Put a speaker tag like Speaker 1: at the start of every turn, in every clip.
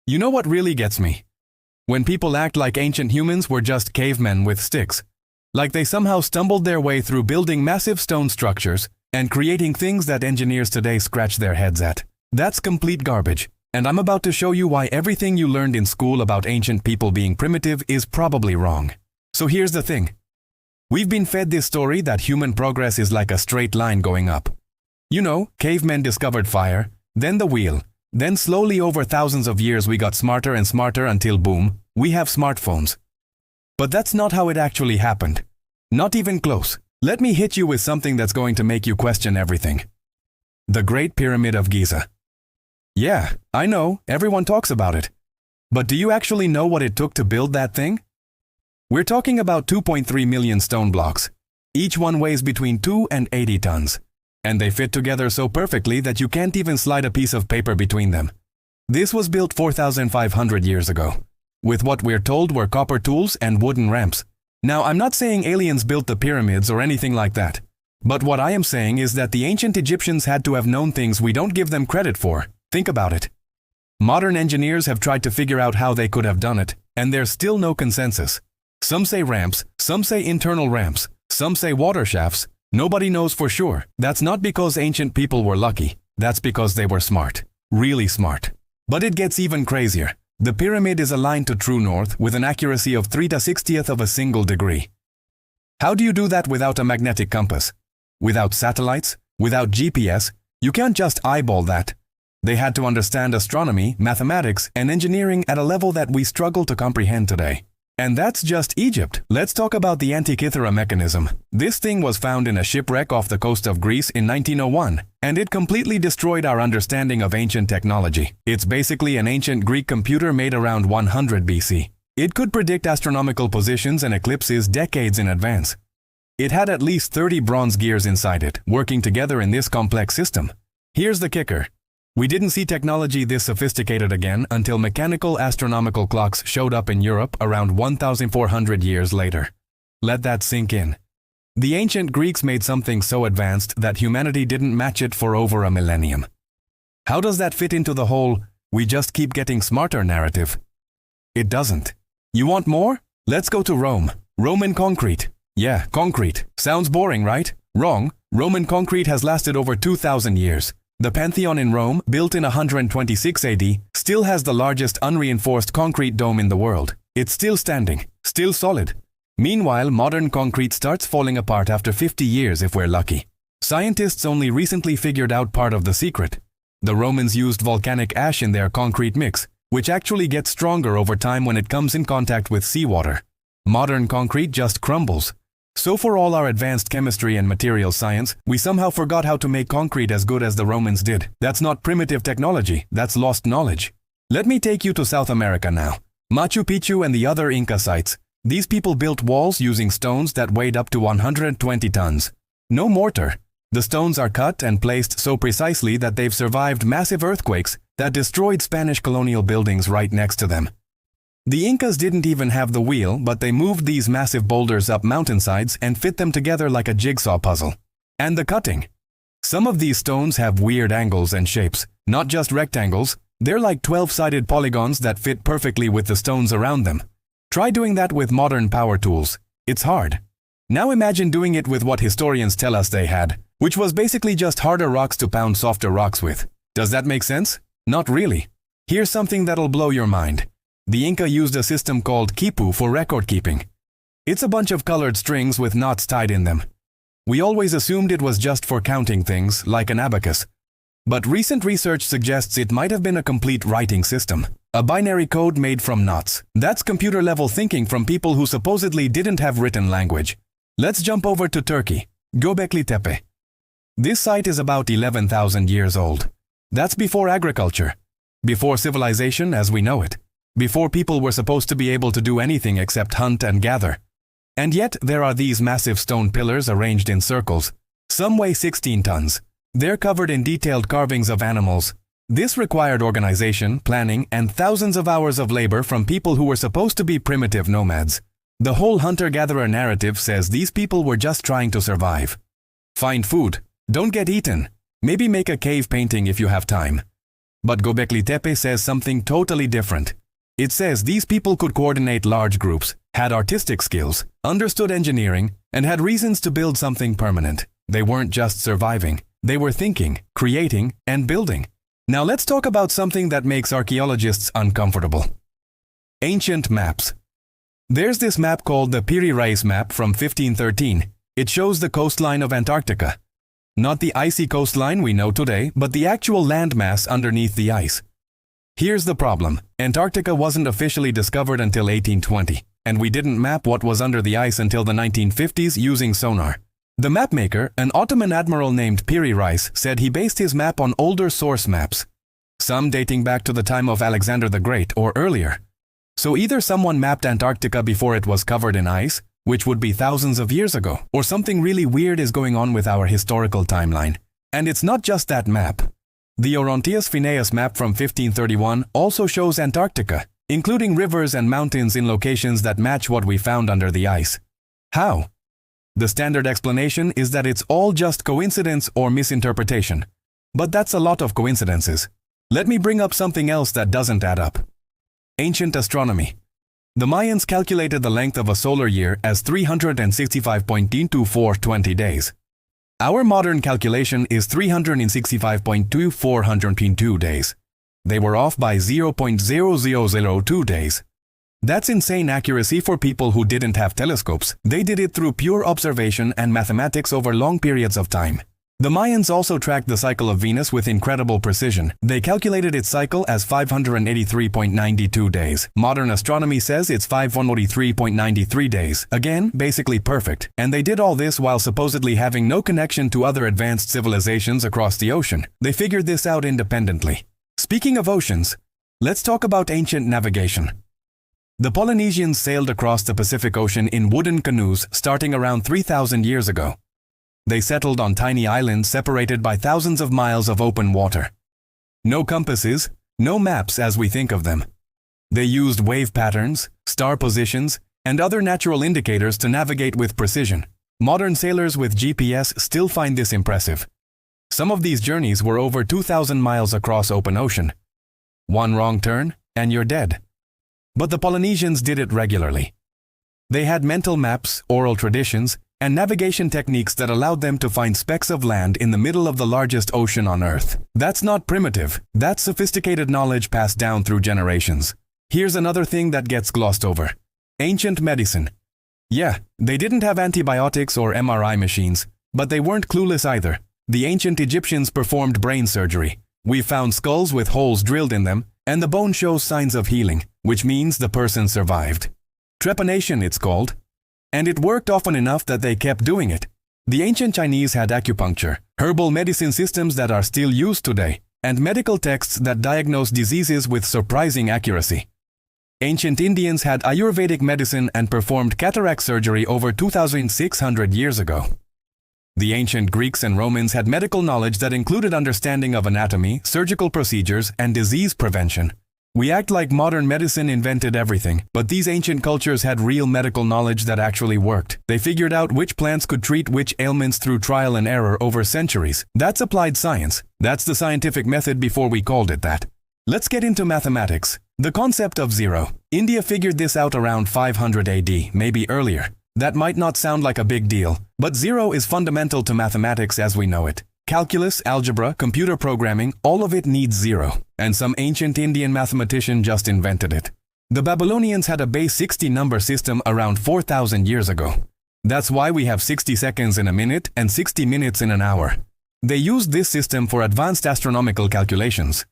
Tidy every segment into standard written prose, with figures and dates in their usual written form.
Speaker 1: You know what really gets me? When people act like ancient humans were just cavemen with sticks. Like they somehow stumbled their way through building massive stone structures and creating things that engineers today scratch their heads at. That's complete garbage. And I'm about to show you why everything you learned in school about ancient people being primitive is probably wrong. So here's the thing. We've been fed this story that human progress is like a straight line going up. You know, cavemen discovered fire, then the wheel, then slowly over thousands of years we got smarter and smarter until boom, we have smartphones. But that's not how it actually happened. Not even close. Let me hit you with something that's going to make you question everything. The Great Pyramid of Giza. Yeah, I know, everyone talks about it. But do you actually know what it took to build that thing? We're talking about 2.3 million stone blocks. Each one weighs between 2 and 80 tons. And they fit together so perfectly that you can't even slide a piece of paper between them. This was built 4,500 years ago, with what we're told were copper tools and wooden ramps. Now, I'm not saying aliens built the pyramids or anything like that. But what I am saying is that the ancient Egyptians had to have known things we don't give them credit for. Think about it. Modern engineers have tried to figure out how they could have done it, and there's still no consensus. Some say ramps, some say internal ramps, some say water shafts. Nobody knows for sure. That's not because ancient people were lucky. That's because they were smart. Really smart. But it gets even crazier. The pyramid is aligned to true north with an accuracy of 3/60th of a single degree. How do you do that without a magnetic compass? Without satellites? Without GPS? You can't just eyeball that. They had to understand astronomy, mathematics, and engineering at a level that we struggle to comprehend today. And that's just Egypt. Let's talk about the Antikythera mechanism. This thing was found in a shipwreck off the coast of Greece in 1901, and it completely destroyed our understanding of ancient technology. It's basically an ancient Greek computer made around 100 BC. It could predict astronomical positions and eclipses decades in advance. It had at least 30 bronze gears inside it, working together in this complex system. Here's the kicker. We didn't see technology this sophisticated again until mechanical astronomical clocks showed up in Europe around 1,400 years later. Let that sink in. The ancient Greeks made something so advanced that humanity didn't match it for over a millennium. How does that fit into the whole, we just keep getting smarter narrative? It doesn't. You want more? Let's go to Rome. Roman concrete. Yeah, concrete. Sounds boring, right? Wrong. Roman concrete has lasted over 2,000 years. The Pantheon in Rome, built in 126 AD, still has the largest unreinforced concrete dome in the world. It's still standing, still solid. Meanwhile, modern concrete starts falling apart after 50 years if we're lucky. Scientists only recently figured out part of the secret. The Romans used volcanic ash in their concrete mix, which actually gets stronger over time when it comes in contact with seawater. Modern concrete just crumbles. So for all our advanced chemistry and material science, we somehow forgot how to make concrete as good as the Romans did. That's not primitive technology, that's lost knowledge. Let me take you to South America now. Machu Picchu and the other Inca sites. These people built walls using stones that weighed up to 120 tons. No mortar. The stones are cut and placed so precisely that they've survived massive earthquakes that destroyed Spanish colonial buildings right next to them. The Incas didn't even have the wheel, but they moved these massive boulders up mountainsides and fit them together like a jigsaw puzzle. And the cutting. Some of these stones have weird angles and shapes, not just rectangles. They're like 12-sided polygons that fit perfectly with the stones around them. Try doing that with modern power tools. It's hard. Now imagine doing it with what historians tell us they had, which was basically just harder rocks to pound softer rocks with. Does that make sense? Not really. Here's something that'll blow your mind. The Inca used a system called quipu for record keeping. It's a bunch of colored strings with knots tied in them. We always assumed it was just for counting things, like an abacus. But recent research suggests it might have been a complete writing system. A binary code made from knots. That's computer-level thinking from people who supposedly didn't have written language. Let's jump over to Turkey. Göbekli Tepe. This site is about 11,000 years old. That's before agriculture. Before civilization as we know it. Before people were supposed to be able to do anything except hunt and gather. And yet, there are these massive stone pillars arranged in circles. Some weigh 16 tons. They're covered in detailed carvings of animals. This required organization, planning, and thousands of hours of labor from people who were supposed to be primitive nomads. The whole hunter-gatherer narrative says these people were just trying to survive. Find food. Don't get eaten. Maybe make a cave painting if you have time. But Göbekli Tepe says something totally different. It says these people could coordinate large groups, had artistic skills, understood engineering, and had reasons to build something permanent. They weren't just surviving. They were thinking, creating, and building. Now let's talk about something that makes archaeologists uncomfortable. Ancient maps. There's this map called the Piri Reis map from 1513. It shows the coastline of Antarctica. Not the icy coastline we know today, but the actual landmass underneath the ice. Here's the problem. Antarctica wasn't officially discovered until 1820, and we didn't map what was under the ice until the 1950s using sonar. The mapmaker, an Ottoman admiral named Piri Reis, said he based his map on older source maps, some dating back to the time of Alexander the Great or earlier. So either someone mapped Antarctica before it was covered in ice, which would be thousands of years ago, or something really weird is going on with our historical timeline. And it's not just that map. The Orontius Phineas map from 1531 also shows Antarctica, including rivers and mountains in locations that match what we found under the ice. How? The standard explanation is that it's all just coincidence or misinterpretation. But that's a lot of coincidences. Let me bring up something else that doesn't add up. Ancient astronomy. The Mayans calculated the length of a solar year as 365.22420 days. Our modern calculation is 365.2402 days. They were off by 0.0002 days. That's insane accuracy for people who didn't have telescopes. They did it through pure observation and mathematics over long periods of time. The Mayans also tracked the cycle of Venus with incredible precision. They calculated its cycle as 583.92 days. Modern astronomy says it's 543.93 days. Again, basically perfect. And they did all this while supposedly having no connection to other advanced civilizations across the ocean. They figured this out independently. Speaking of oceans, let's talk about ancient navigation. The Polynesians sailed across the Pacific Ocean in wooden canoes starting around 3,000 years ago. They settled on tiny islands separated by thousands of miles of open water. No compasses, no maps as we think of them. They used wave patterns, star positions, and other natural indicators to navigate with precision. Modern sailors with GPS still find this impressive. Some of these journeys were over 2,000 miles across open ocean. One wrong turn, and you're dead. But the Polynesians did it regularly. They had mental maps, oral traditions, and navigation techniques that allowed them to find specks of land in the middle of the largest ocean on Earth. That's not primitive. That's sophisticated knowledge passed down through generations. Here's another thing that gets glossed over. Ancient medicine. Yeah, they didn't have antibiotics or MRI machines, but they weren't clueless either. The ancient Egyptians performed brain surgery. We found skulls with holes drilled in them, and the bone shows signs of healing, which means the person survived. Trepanation, it's called. And it worked often enough that they kept doing it. The ancient Chinese had acupuncture, herbal medicine systems that are still used today, and medical texts that diagnose diseases with surprising accuracy. Ancient Indians had Ayurvedic medicine and performed cataract surgery over 2,600 years ago. The ancient Greeks and Romans had medical knowledge that included understanding of anatomy, surgical procedures, and disease prevention. We act like modern medicine invented everything, but these ancient cultures had real medical knowledge that actually worked. They figured out which plants could treat which ailments through trial and error over centuries. That's applied science. That's the scientific method before we called it that. Let's get into mathematics. The concept of zero. India figured this out around 500 AD, maybe earlier. That might not sound like a big deal, but zero is fundamental to mathematics as we know it. Calculus, algebra, computer programming, all of it needs zero. And some ancient Indian mathematician just invented it. The Babylonians had a base 60 number system around 4,000 years ago. That's why we have 60 seconds in a minute and 60 minutes in an hour. They used this system for advanced astronomical calculations.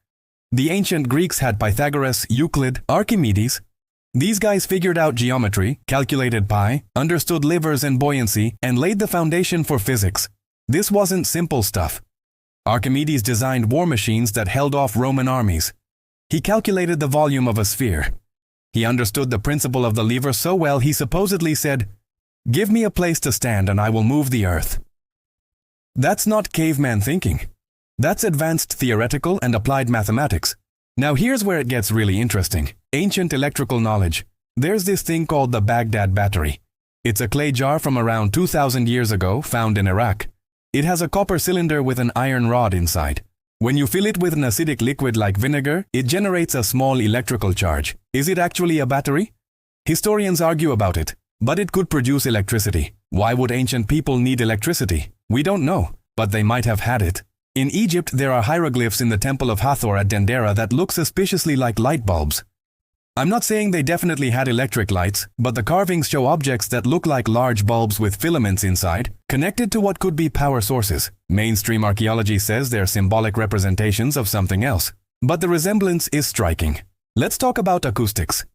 Speaker 1: The ancient Greeks had Pythagoras, Euclid, Archimedes. These guys figured out geometry, calculated pi, understood livers and buoyancy, and laid the foundation for physics. This wasn't simple stuff. Archimedes designed war machines that held off Roman armies. He calculated the volume of a sphere. He understood the principle of the lever so well he supposedly said, "Give me a place to stand and I will move the earth." That's not caveman thinking. That's advanced theoretical and applied mathematics. Now here's where it gets really interesting. Ancient electrical knowledge. There's this thing called the Baghdad battery. It's a clay jar from around 2,000 years ago found in Iraq. It has a copper cylinder with an iron rod inside. When you fill it with an acidic liquid like vinegar, it generates a small electrical charge. Is it actually a battery? Historians argue about it, but it could produce electricity. Why would ancient people need electricity? We don't know, but they might have had it. In Egypt, there are hieroglyphs in the Temple of Hathor at Dendera that look suspiciously like light bulbs. I'm not saying they definitely had electric lights, but the carvings show objects that look like large bulbs with filaments inside, connected to what could be power sources. Mainstream archaeology says they're symbolic representations of something else, but the resemblance is striking. Let's talk about acoustics.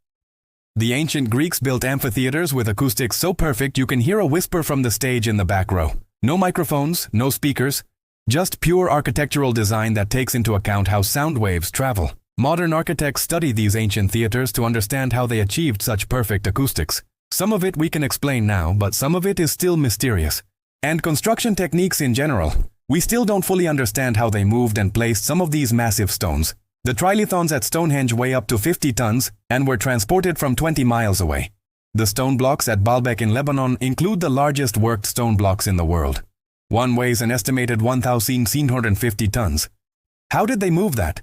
Speaker 1: The ancient Greeks built amphitheaters with acoustics so perfect you can hear a whisper from the stage in the back row. No microphones, no speakers, just pure architectural design that takes into account how sound waves travel. Modern architects study these ancient theaters to understand how they achieved such perfect acoustics. Some of it we can explain now, but some of it is still mysterious. And construction techniques in general. We still don't fully understand how they moved and placed some of these massive stones. The trilithons at Stonehenge weigh up to 50 tons and were transported from 20 miles away. The stone blocks at Baalbek in Lebanon include the largest worked stone blocks in the world. One weighs an estimated 1,750 tons. How did they move that?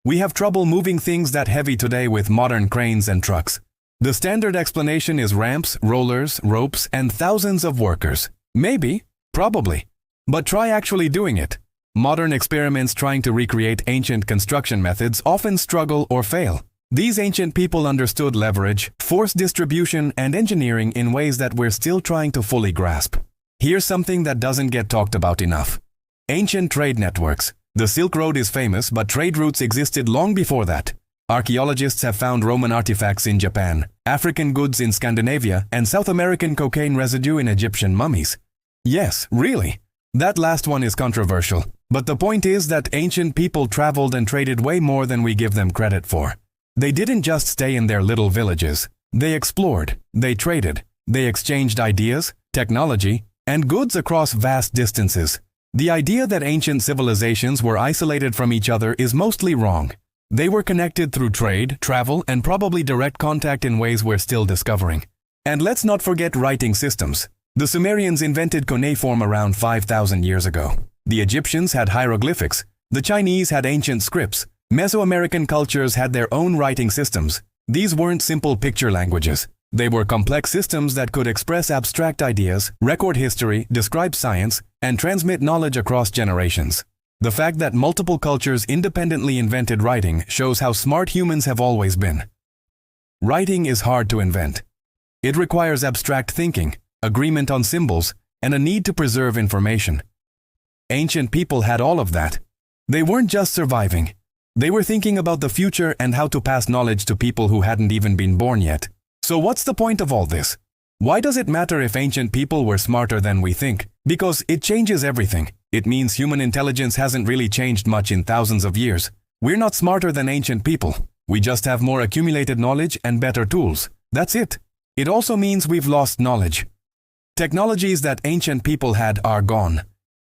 Speaker 1: We have trouble moving things that heavy today with modern cranes and trucks. The standard explanation is ramps, rollers, ropes, and thousands of workers. Maybe, probably. But try actually doing it. Modern experiments trying to recreate ancient construction methods often struggle or fail. These ancient people understood leverage, force distribution, and engineering in ways that we're still trying to fully grasp. Here's something that doesn't get talked about enough. Ancient trade networks. The Silk Road is famous, but trade routes existed long before that. Archaeologists have found Roman artifacts in Japan, African goods in Scandinavia, and South American cocaine residue in Egyptian mummies. Yes, really. That last one is controversial, but the point is that ancient people traveled and traded way more than we give them credit for. They didn't just stay in their little villages. They explored, they traded, they exchanged ideas, technology, and goods across vast distances. The idea that ancient civilizations were isolated from each other is mostly wrong. They were connected through trade, travel, and probably direct contact in ways we're still discovering. And let's not forget writing systems. The Sumerians invented cuneiform around 5,000 years ago. The Egyptians had hieroglyphics. The Chinese had ancient scripts. Mesoamerican cultures had their own writing systems. These weren't simple picture languages. They were complex systems that could express abstract ideas, record history, describe science, and transmit knowledge across generations. The fact that multiple cultures independently invented writing shows how smart humans have always been. Writing is hard to invent. It requires abstract thinking, agreement on symbols, and a need to preserve information. Ancient people had all of that. They weren't just surviving. They were thinking about the future and how to pass knowledge to people who hadn't even been born yet. So what's the point of all this? Why does it matter if ancient people were smarter than we think? Because it changes everything. It means human intelligence hasn't really changed much in thousands of years. We're not smarter than ancient people. We just have more accumulated knowledge and better tools. That's it. It also means we've lost knowledge. Technologies that ancient people had are gone.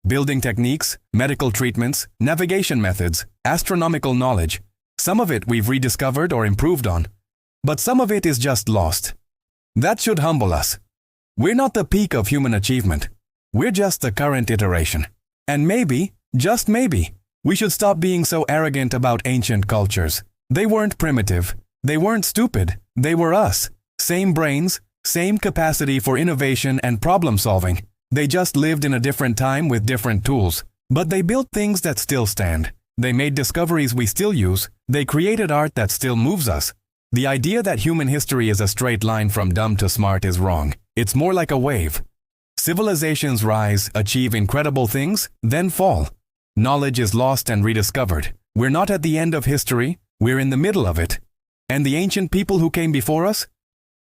Speaker 1: Building techniques, medical treatments, navigation methods, astronomical knowledge. Some of it we've rediscovered or improved on. But some of it is just lost. That should humble us. We're not the peak of human achievement. We're just the current iteration. And maybe, just maybe, we should stop being so arrogant about ancient cultures. They weren't primitive. They weren't stupid. They were us. Same brains, same capacity for innovation and problem solving. They just lived in a different time with different tools. But they built things that still stand. They made discoveries we still use. They created art that still moves us. The idea that human history is a straight line from dumb to smart is wrong. It's more like a wave. Civilizations rise, achieve incredible things, then fall. Knowledge is lost and rediscovered. We're not at the end of history, we're in the middle of it. And the ancient people who came before us?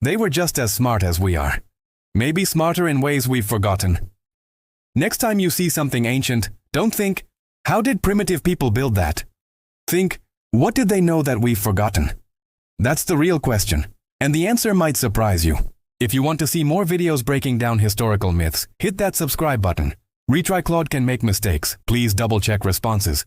Speaker 1: They were just as smart as we are. Maybe smarter in ways we've forgotten. Next time you see something ancient, don't think, how did primitive people build that? Think, what did they know that we've forgotten? That's the real question, and the answer might surprise you. If you want to see more videos breaking down historical myths, hit that subscribe button. Retry Claude can make mistakes. Please double-check responses.